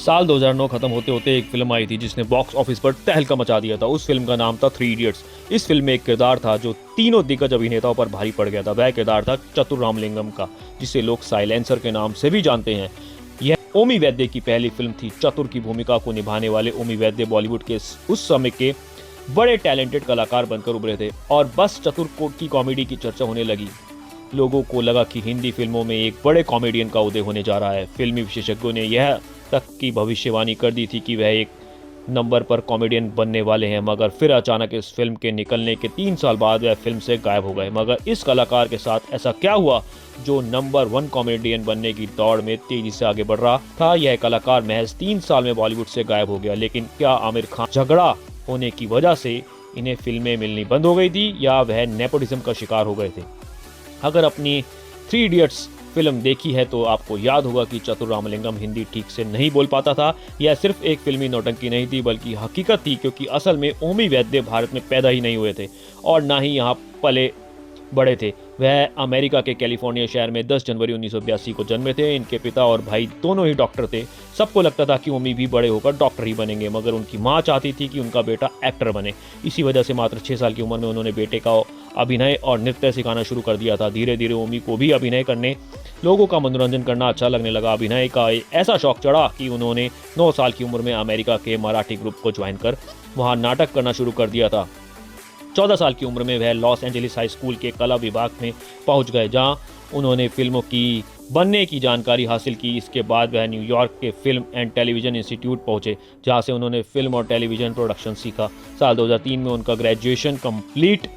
साल 2009 खत्म होते होते एक फिल्म आई थी जिसने बॉक्स ऑफिस पर तहलका मचा दिया था। उस फिल्म का नाम था थ्री इडियट्स। इस फिल्म में एक किरदार था जो तीनों दिग्गज अभिनेताओं पर भारी पड़ गया था। वह किरदार था चतुर रामलिंगम का, जिसे लोग साइलेंसर के नाम से भी जानते हैं। यह ओमी वैद्य की पहली फिल्म थी। चतुर की भूमिका को निभाने वाले ओमी वैद्य बॉलीवुड के उस समय के बड़े टैलेंटेड कलाकार बनकर उभरे थे और बस चतुर की कॉमेडी की चर्चा होने लगी, लोगों को लगा कि हिंदी फिल्मों में एक बड़े कॉमेडियन का उदय होने जा रहा है। फिल्मी विशेषज्ञों ने यह तक की भविष्यवाणी कर दी थी कि वह एक नंबर पर कॉमेडियन बनने वाले हैं, मगर फिर अचानक इस फिल्म के निकलने के 3 साल बाद वह फिल्म से गायब हो गए। मगर इस कलाकार के साथ ऐसा क्या हुआ जो नंबर 1 कॉमेडियन बनने की दौड़ में तेजी से आगे बढ़ रहा था? यह कलाकार महज 3 साल में बॉलीवुड से गायब हो गया। लेकिन क्या आमिर खान झगड़ा होने की वजह से इन्हें फिल्में मिलनी बंद हो गई थी या वह नेपोटिज्म का शिकार हो गए थे? अगर अपनी थ्री इडियट्स फिल्म देखी है तो आपको याद होगा कि चतुर रामलिंगम हिंदी ठीक से नहीं बोल पाता था। यह सिर्फ एक फिल्मी नौटंकी नहीं थी बल्कि हकीकत थी, क्योंकि असल में ओमी वैद्य भारत में पैदा ही नहीं हुए थे और ना ही यहाँ पले बड़े थे। वह अमेरिका के कैलिफोर्निया शहर में 10 जनवरी 1982 को जन्मे थे। इनके पिता और भाई दोनों ही डॉक्टर थे। सबको लगता था कि ओमी भी बड़े होकर डॉक्टर ही बनेंगे, मगर उनकी माँ चाहती थी कि उनका बेटा एक्टर बने। इसी वजह से मात्र 6 साल की उम्र में उन्होंने बेटे का अभिनय और नृत्य सिखाना शुरू कर दिया था। धीरे धीरे ओमी को भी अभिनय करने, लोगों का मनोरंजन करना अच्छा लगने लगा। अभिनय का ऐसा शौक चढ़ा कि उन्होंने 9 साल की उम्र में अमेरिका के मराठी ग्रुप को ज्वाइन कर वहाँ नाटक करना शुरू कर दिया था। 14 साल की उम्र में वह लॉस एंजलिस हाई स्कूल के कला विभाग में पहुंच गए, जहां उन्होंने फिल्मों की बनने की जानकारी हासिल की। इसके बाद वह न्यूयॉर्क के फिल्म एंड टेलीविज़न इंस्टीट्यूट पहुंचे, जहां से उन्होंने फिल्म और टेलीविज़न प्रोडक्शन सीखा। साल 2003 में उनका ग्रेजुएशन कंप्लीट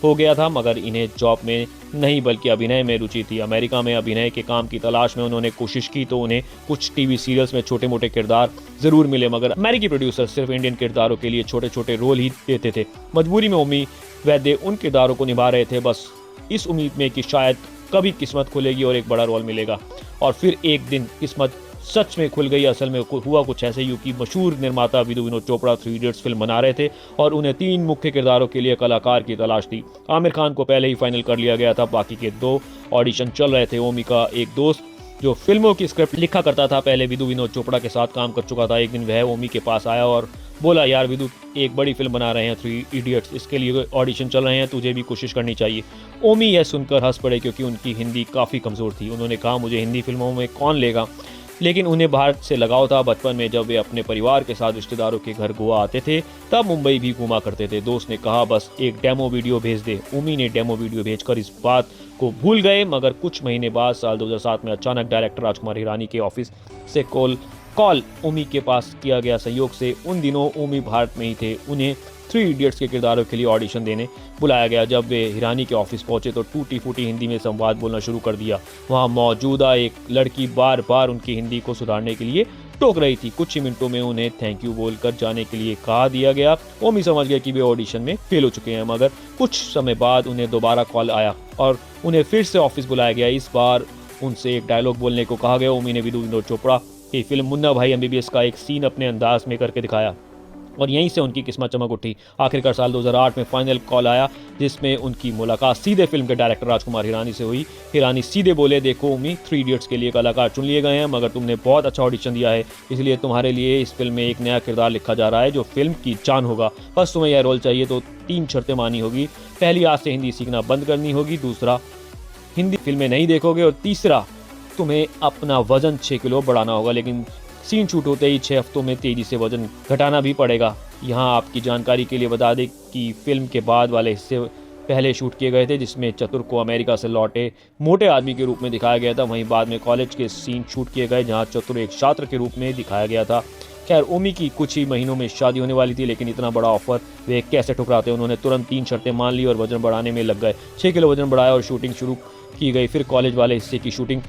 हो गया था, मगर इन्हें जॉब में नहीं बल्कि अभिनय में रुचि थी। अमेरिका में अभिनय के काम की तलाश में उन्होंने कोशिश की तो उन्हें कुछ टीवी सीरियल्स में छोटे मोटे किरदार जरूर मिले, मगर अमेरिकी प्रोड्यूसर सिर्फ इंडियन किरदारों के लिए छोटे छोटे रोल ही देते थे। मजबूरी में ओमी वैद्य उन किरदारों को निभा रहे थे, बस इस उम्मीद में कि शायद कभी किस्मत खुलेगी और एक बड़ा रोल मिलेगा। और फिर एक दिन किस्मत सच में खुल गई। असल में हुआ कुछ ऐसे ही कि मशहूर निर्माता Vidhu Vinod Chopra Three Idiots film बना रहे थे और उन्हें 3 मुख्य किरदारों के लिए कलाकार की तलाश थी। आमिर खान को पहले ही फाइनल कर लिया गया था, बाकी के 2 ऑडिशन चल रहे थे। ओमी का एक दोस्त जो फिल्मों की स्क्रिप्ट लिखा करता था, पहले विधु विनोद चोपड़ा के साथ काम कर चुका था। एक दिन वह ओमी के पास आया और बोला, यार विधु एक बड़ी फिल्म बना रहे हैं थ्री इडियट्स, इसके लिए ऑडिशन चल रहे हैं, तुझे भी कोशिश करनी चाहिए। ओमी यह सुनकर हंस पड़े क्योंकि उनकी हिंदी काफ़ी कमज़ोर थी। उन्होंने कहा, मुझे हिंदी फिल्मों में कौन लेगा, लेकिन उन्हें भारत से लगाव था। बचपन में जब वे अपने परिवार के साथ रिश्तेदारों के घर गोवा आते थे तब मुंबई भी घूमा करते थे। दोस्त ने कहा, बस एक डेमो वीडियो भेज दे। ओमी ने डेमो वीडियो भेजकर इस बात को भूल गए, मगर कुछ महीने बाद साल 2007 में अचानक डायरेक्टर राजकुमार हिरानी के ऑफिस से कॉल ओमी के पास किया गया। सहयोग से उन दिनों ओमी भारत में ही थे। उन्हें थ्री इडियट्स के किरदारों के लिए ऑडिशन देने बुलाया गया। जब वे हिरानी के ऑफिस पहुंचे तो टूटी फूटी हिंदी में संवाद बोलना शुरू कर दिया। वहां मौजूदा एक लड़की बार बार उनकी हिंदी को सुधारने के लिए टोक रही थी। कुछ ही मिनटों में उन्हें थैंक यू बोलकर जाने के लिए कहा दिया गया। ओमी समझ गए कि वे ऑडिशन में फेल हो चुके हैं, मगर कुछ समय बाद उन्हें दोबारा कॉल आया और उन्हें फिर से ऑफिस बुलाया गया। इस बार उनसे एक डायलॉग बोलने को कहा गया। ओमी ने विधु विनोद चोपड़ा की फिल्म मुन्ना भाई एमबीबीएस का एक सीन अपने अंदाज में करके दिखाया और यहीं से उनकी किस्मत चमक उठी। आखिरकार साल 2008 में फाइनल कॉल आया, जिसमें उनकी मुलाकात सीधे फिल्म के डायरेक्टर राजकुमार हिरानी से हुई। हिरानी सीधे बोले, देखो ओमी, थ्री इडियट्स के लिए कलाकार चुन लिए गए हैं, मगर तुमने बहुत अच्छा ऑडिशन दिया है, इसलिए तुम्हारे लिए इस फिल्म में एक नया किरदार लिखा जा रहा है जो फिल्म की जान होगा। बस तुम्हें यह रोल चाहिए तो 3 शर्तें मानी होगी। पहली, आज से हिंदी सीखना बंद करनी होगी। दूसरा, हिंदी फिल्में नहीं देखोगे। और तीसरा, तुम्हें अपना वजन 6 किलो बढ़ाना होगा, लेकिन सीन शूट होते ही 6 हफ्तों में तेज़ी से वजन घटाना भी पड़ेगा। यहाँ आपकी जानकारी के लिए बता दें कि फिल्म के बाद वाले हिस्से पहले शूट किए गए थे, जिसमें चतुर को अमेरिका से लौटे मोटे आदमी के रूप में दिखाया गया था। वहीं बाद में कॉलेज के सीन शूट किए गए, जहाँ चतुर एक छात्र के रूप में दिखाया गया था। खैर, ओमी की कुछ ही महीनों में शादी होने वाली थी, लेकिन इतना बड़ा ऑफर वे कैसे ठुकराते। उन्होंने तुरंत 3 शर्तें मान ली और वजन बढ़ाने में लग गए। 6 किलो वजन बढ़ाया और शूटिंग शुरू की गई। फिर कॉलेज वाले हिस्से की शूटिंग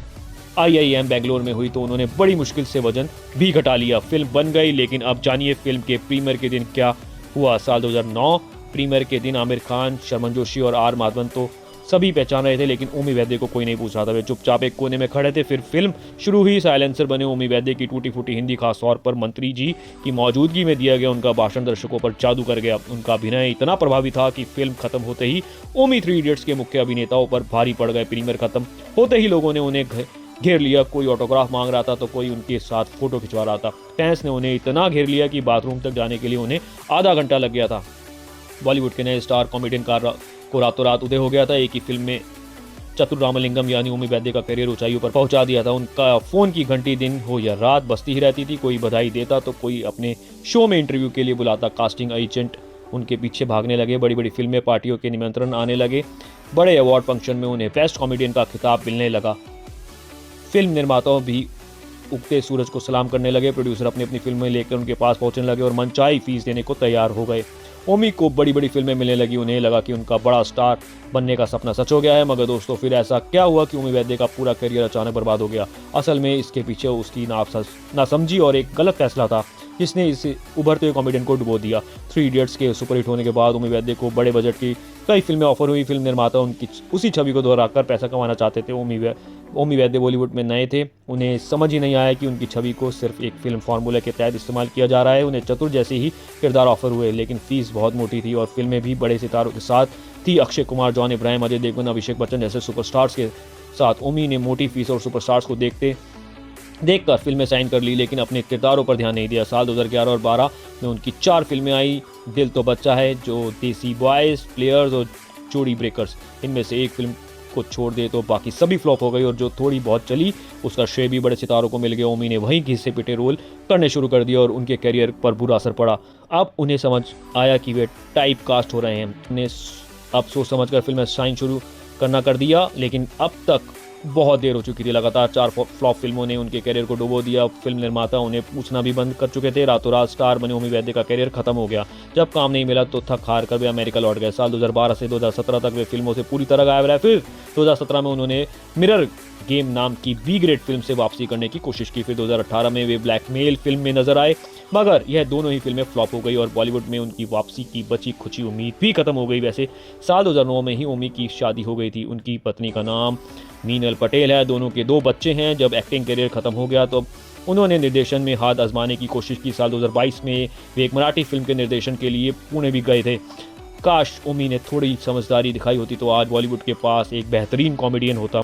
IIM बेंगलोर में हुई तो उन्होंने बड़ी मुश्किल से वजन भी घटा लिया। फिल्म बन गई, लेकिन अब जानिए फिल्म के प्रीमियर के दिन क्या हुआ। साल 2009 प्रीमियर के दिन आमिर खान, शर्मन जोशी और R माधवन तो सभी पहचान रहे थे, लेकिन ओमी वैद्य को कोई नहीं पूछ रहा था। वे चुपचाप एक कोने में खड़े थे। फिर फिल्म शुरू हुई। साइलेंसर बने ओमी वैद्य की टूटी फूटी हिंदी, खास तौर पर मंत्री जी की मौजूदगी में दिया गया उनका भाषण दर्शकों पर जादू कर गया। उनका अभिनय इतना प्रभावी था कि फिल्म खत्म होते ही ओमी थ्री इडियट्स के मुख्य अभिनेताओं पर भारी पड़ गए। प्रीमियर खत्म होते ही लोगों ने उन्हें घेर लिया, कोई ऑटोग्राफ मांग रहा था तो कोई उनके साथ फ़ोटो खिंचवा रहा था। फैंस ने उन्हें इतना घेर लिया कि बाथरूम तक जाने के लिए उन्हें आधा घंटा लग गया था। बॉलीवुड के नए स्टार कॉमेडियन को रातों रात उदय हो गया था। एक ही फिल्म में चतुर रामलिंगम यानी ओमी वैद्य का करियर ऊंचाइयों पर पहुंचा दिया था। उनका फ़ोन की घंटी दिन हो या रात बजती ही रहती थी। कोई बधाई देता तो कोई अपने शो में इंटरव्यू के लिए बुलाता। कास्टिंग एजेंट उनके पीछे भागने लगे। बड़ी बड़ी फिल्में, पार्टियों के निमंत्रण आने लगे। बड़े अवार्ड फंक्शन में उन्हें बेस्ट कॉमेडियन का खिताब मिलने लगा। फिल्म निर्माताओं भी उगते सूरज को सलाम करने लगे। प्रोड्यूसर अपनी अपनी फिल्में लेकर उनके पास पहुंचने लगे और मनचाही फीस देने को तैयार हो गए। ओमी को बड़ी बड़ी फिल्में मिलने लगी। उन्हें लगा कि उनका बड़ा स्टार बनने का सपना सच हो गया है। मगर दोस्तों, फिर ऐसा क्या हुआ कि ओमी वैद्य का पूरा करियर अचानक बर्बाद हो गया? असल में इसके पीछे उसकी नासमझी और एक गलत फैसला था जिसने इस उभरते हुए कॉमेडियन को डुबो दिया। 3 इडियट्स के सुपरहिट होने के बाद ओमी वैद्य को बड़े बजट की कई फिल्में ऑफर हुई। फिल्म निर्माता उनकी उसी छवि को दोहराकर पैसा कमाना चाहते थे। ओमी वैद्य बॉलीवुड में नए थे। उन्हें समझ ही नहीं आया कि उनकी छवि को सिर्फ एक फिल्म फार्मूला के तहत इस्तेमाल किया जा रहा है। उन्हें चतुर जैसे ही किरदार ऑफर हुए, लेकिन फीस बहुत मोटी थी और फिल्में भी बड़े सितारों के साथ थी। अक्षय कुमार, जॉन इब्राहिम, अजय देवगन, अभिषेक बच्चन जैसे सुपरस्टार्स के साथ ओमी ने मोटी फीस और सुपरस्टार्स को देखकर फिल्में साइन कर ली, लेकिन अपने किरदारों पर ध्यान नहीं दिया। साल 2011 और 12 में उनकी 4 फिल्में आई। दिल तो बच्चा है, जो देसी बॉयज, प्लेयर्स और जोड़ी ब्रेकर्स। इनमें से एक फिल्म को छोड़ दे तो बाकी सभी फ्लॉप हो गई और जो थोड़ी बहुत चली उसका श्रेय भी बड़े सितारों को मिल गया। ओमी ने वहीं घिसे पिटे रोल करने शुरू कर दिया और उनके करियर पर बुरा असर पड़ा। अब उन्हें समझ आया कि वे टाइप कास्ट हो रहे हैं। उन्हें अब सोच समझ कर फिल्में साइन शुरू करना कर दिया, लेकिन अब तक बहुत देर हो चुकी थी। लगातार 4 फ्लॉप फिल्मों ने उनके करियर को डुबो दिया। फिल्म निर्माता उन्हें पूछना भी बंद कर चुके थे। रातों रात स्टार बने ओमी वैद्य का करियर खत्म हो गया। जब काम नहीं मिला तो थक हार कर वे अमेरिका लौट गए। साल 2012 से 2017 तक वे फिल्मों से पूरी तरह गायब रहे। फिर 2017 में उन्होंने मिरर गेम नाम की बी ग्रेड फिल्म से वापसी करने की कोशिश की। फिर 2018 में वे ब्लैकमेल फिल्म में नजर आए, मगर यह दोनों ही फिल्में फ्लॉप हो गई और बॉलीवुड में उनकी वापसी की बची खुची उम्मीद भी खत्म हो गई। वैसे साल 2009 में ही ओमी की शादी हो गई थी। उनकी पत्नी का नाम मीनल पटेल है। दोनों के 2 बच्चे हैं। जब एक्टिंग करियर खत्म हो गया तो उन्होंने निर्देशन में हाथ आजमाने की कोशिश की। साल 2022 में वे एक मराठी फिल्म के निर्देशन के लिए पुणे भी गए थे। काश ओमी ने थोड़ी समझदारी दिखाई होती तो आज बॉलीवुड के पास एक बेहतरीन कॉमेडियन होता।